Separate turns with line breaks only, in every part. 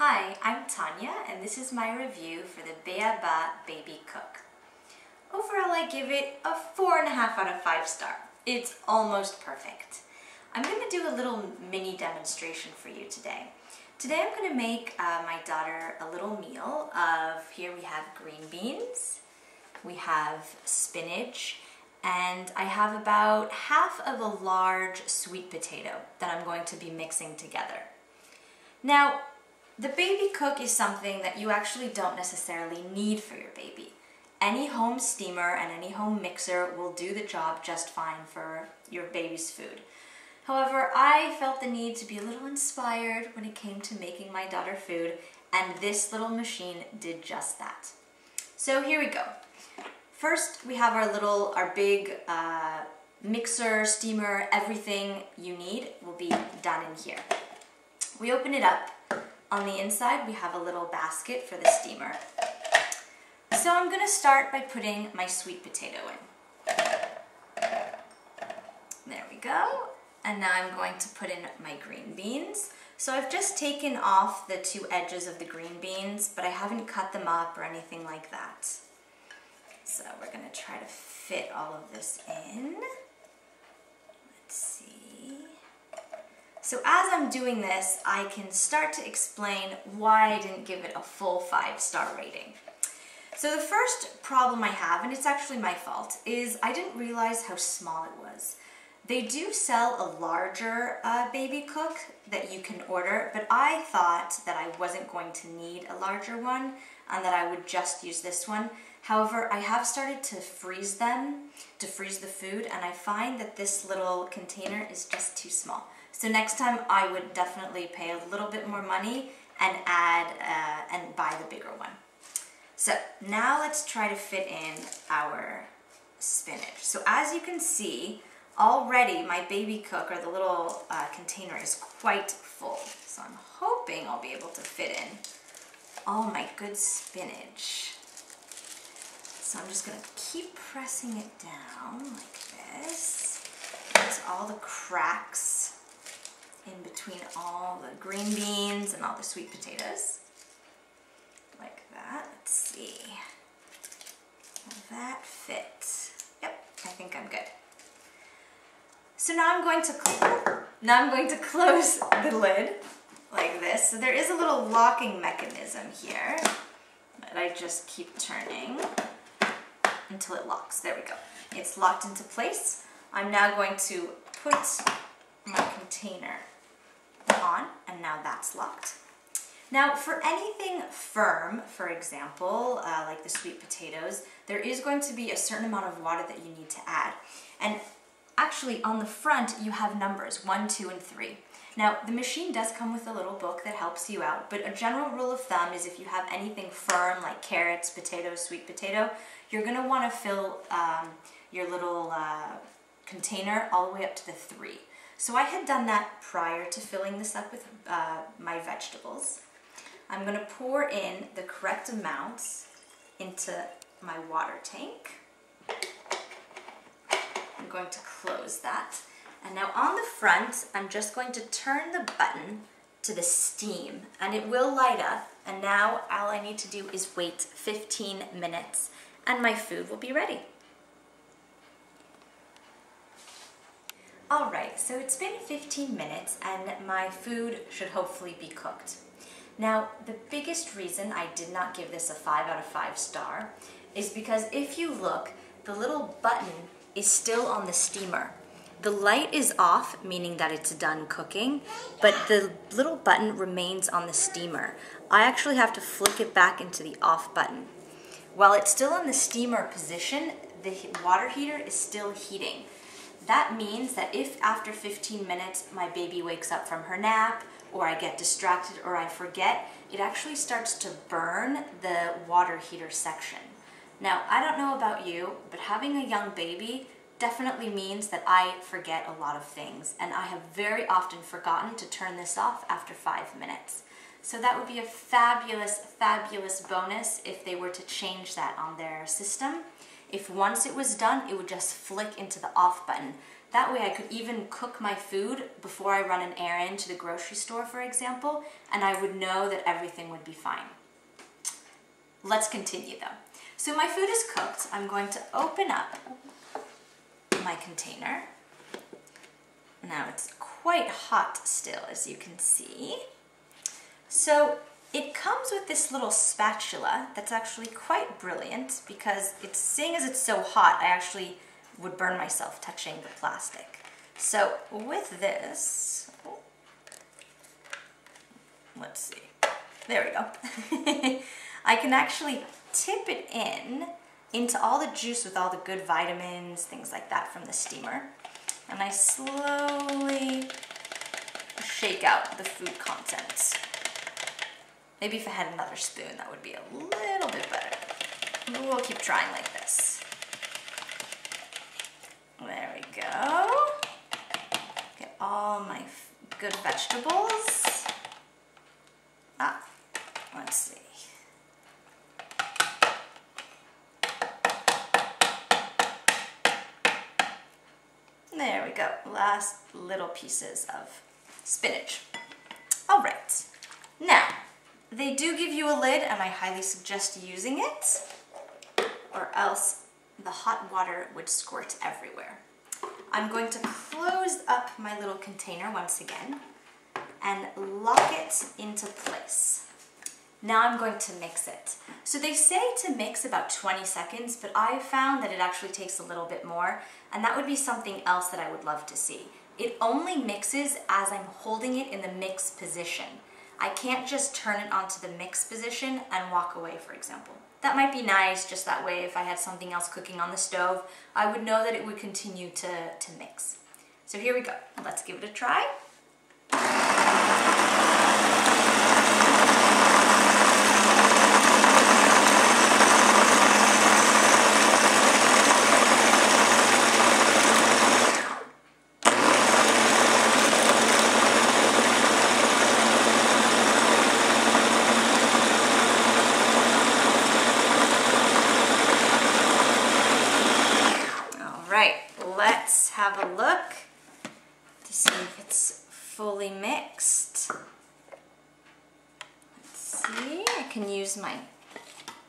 Hi, I'm Tanya, and this is my review for the Beaba Babycook. Overall, I give it a 4.5 out of 5 star. It's almost perfect. I'm going to do a little mini demonstration for you today. Today I'm going to make my daughter a little meal of, here we have green beans, we have spinach, and I have about half of a large sweet potato that I'm going to be mixing together. Now, the Babycook is something that you actually don't necessarily need for your baby. Any home steamer and any home mixer will do the job just fine for your baby's food. However, I felt the need to be a little inspired when it came to making my daughter food, and this little machine did just that. So here we go. First, we have our big mixer, steamer, everything you need will be done in here. We open it up. On the inside, we have a little basket for the steamer. So I'm going to start by putting my sweet potato in. There we go. And now I'm going to put in my green beans. So I've just taken off the two edges of the green beans, but I haven't cut them up or anything like that. So we're going to try to fit all of this in. Let's see. So as I'm doing this, I can start to explain why I didn't give it a full 5-star rating. So the first problem I have, and it's actually my fault, is I didn't realize how small it was. They do sell a larger Babycook that you can order, but I thought that I wasn't going to need a larger one and that I would just use this one. However, I have started to freeze them, to freeze the food, and I find that this little container is just too small. So next time I would definitely pay a little bit more money and and buy the bigger one. So now let's try to fit in our spinach. So as you can see, already my Babycook, or the little container, is quite full. So I'm hoping I'll be able to fit in all my good spinach. So I'm just going to keep pressing it down like this. There's all the cracks in between all the green beans and all the sweet potatoes. Like that. Let's see. Will that fit? Yep, I think I'm good. So now I'm going to close the lid like this. So there is a little locking mechanism here that I just keep turning until it locks. There we go. It's locked into place. I'm now going to put my container on, and now that's locked. Now for anything firm, for example, like the sweet potatoes, there is going to be a certain amount of water that you need to add. And actually on the front you have numbers 1, 2, and 3. Now the machine does come with a little book that helps you out, but a general rule of thumb is if you have anything firm like carrots, potatoes, sweet potato, you're going to want to fill your little container all the way up to the 3. So I had done that prior to filling this up with my vegetables. I'm going to pour in the correct amounts into my water tank. I'm going to close that. And now on the front, I'm just going to turn the button to the steam, and it will light up. And now all I need to do is wait 15 minutes and my food will be ready. Alright, so it's been 15 minutes and my food should hopefully be cooked. Now, the biggest reason I did not give this a 5 out of 5 star is because if you look, the little button is still on the steamer. The light is off, meaning that it's done cooking, but the little button remains on the steamer. I actually have to flick it back into the off button. While it's still in the steamer position, the water heater is still heating. That means that if after 15 minutes my baby wakes up from her nap, or I get distracted, or I forget, it actually starts to burn the water heater section. Now, I don't know about you, but having a young baby definitely means that I forget a lot of things, and I have very often forgotten to turn this off after 5 minutes. So that would be a fabulous, fabulous bonus if they were to change that on their system. If once it was done, it would just flick into the off button. That way I could even cook my food before I run an errand to the grocery store, for example, and I would know that everything would be fine. Let's continue though. So my food is cooked. I'm going to open up my container. Now it's quite hot still, as you can see. So it comes with this little spatula that's actually quite brilliant because seeing as it's so hot, I actually would burn myself touching the plastic. So with this, let's see, there we go. I can actually tip it into all the juice with all the good vitamins, things like that from the steamer. And I slowly shake out the food contents. Maybe if I had another spoon, that would be a little bit better. We'll keep trying like this. There we go. Get all my good vegetables. Let's see. There we go. Last little pieces of spinach. All right. Now, they do give you a lid, and I highly suggest using it, or else the hot water would squirt everywhere. I'm going to close up my little container once again and lock it into place. Now I'm going to mix it. So they say to mix about 20 seconds, but I found that it actually takes a little bit more, and that would be something else that I would love to see. It only mixes as I'm holding it in the mix position. I can't just turn it onto the mix position and walk away, for example. That might be nice, just that way if I had something else cooking on the stove, I would know that it would continue to mix. So here we go. Let's give it a try. Let's have a look to see if it's fully mixed. Let's see, I can use my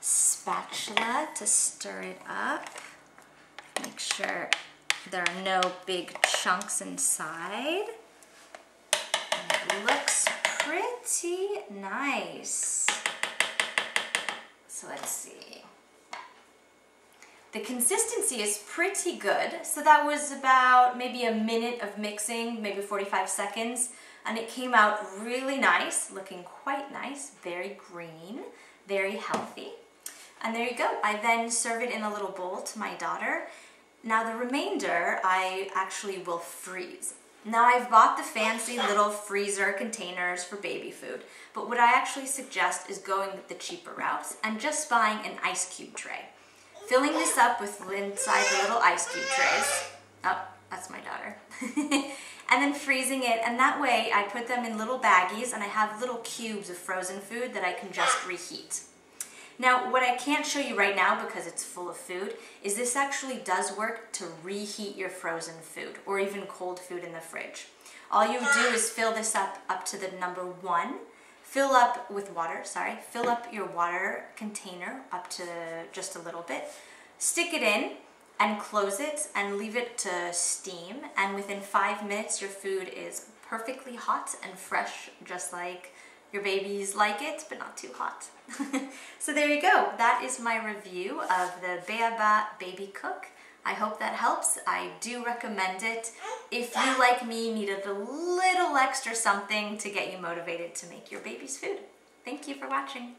spatula to stir it up. Make sure there are no big chunks inside. And it looks pretty nice. So let's see. The consistency is pretty good, so that was about maybe a minute of mixing, maybe 45 seconds, and it came out really nice, looking quite nice, very green, very healthy. And there you go. I then serve it in a little bowl to my daughter. Now the remainder I actually will freeze. Now I've bought the fancy little freezer containers for baby food, but what I actually suggest is going with the cheaper routes and just buying an ice cube tray. Filling this up with inside the little ice cube trays. Oh, that's my daughter. And then freezing it, and that way I put them in little baggies and I have little cubes of frozen food that I can just reheat. Now, what I can't show you right now because it's full of food is this actually does work to reheat your frozen food or even cold food in the fridge. All you do is fill this up to the number 1. Fill up with water, fill up your water container up to just a little bit, stick it in and close it and leave it to steam, and within 5 minutes your food is perfectly hot and fresh, just like your babies like it, but not too hot. So there you go, that is my review of the Beaba Babycook. I hope that helps. I do recommend it if you, like me, needed a little extra something to get you motivated to make your baby's food. Thank you for watching.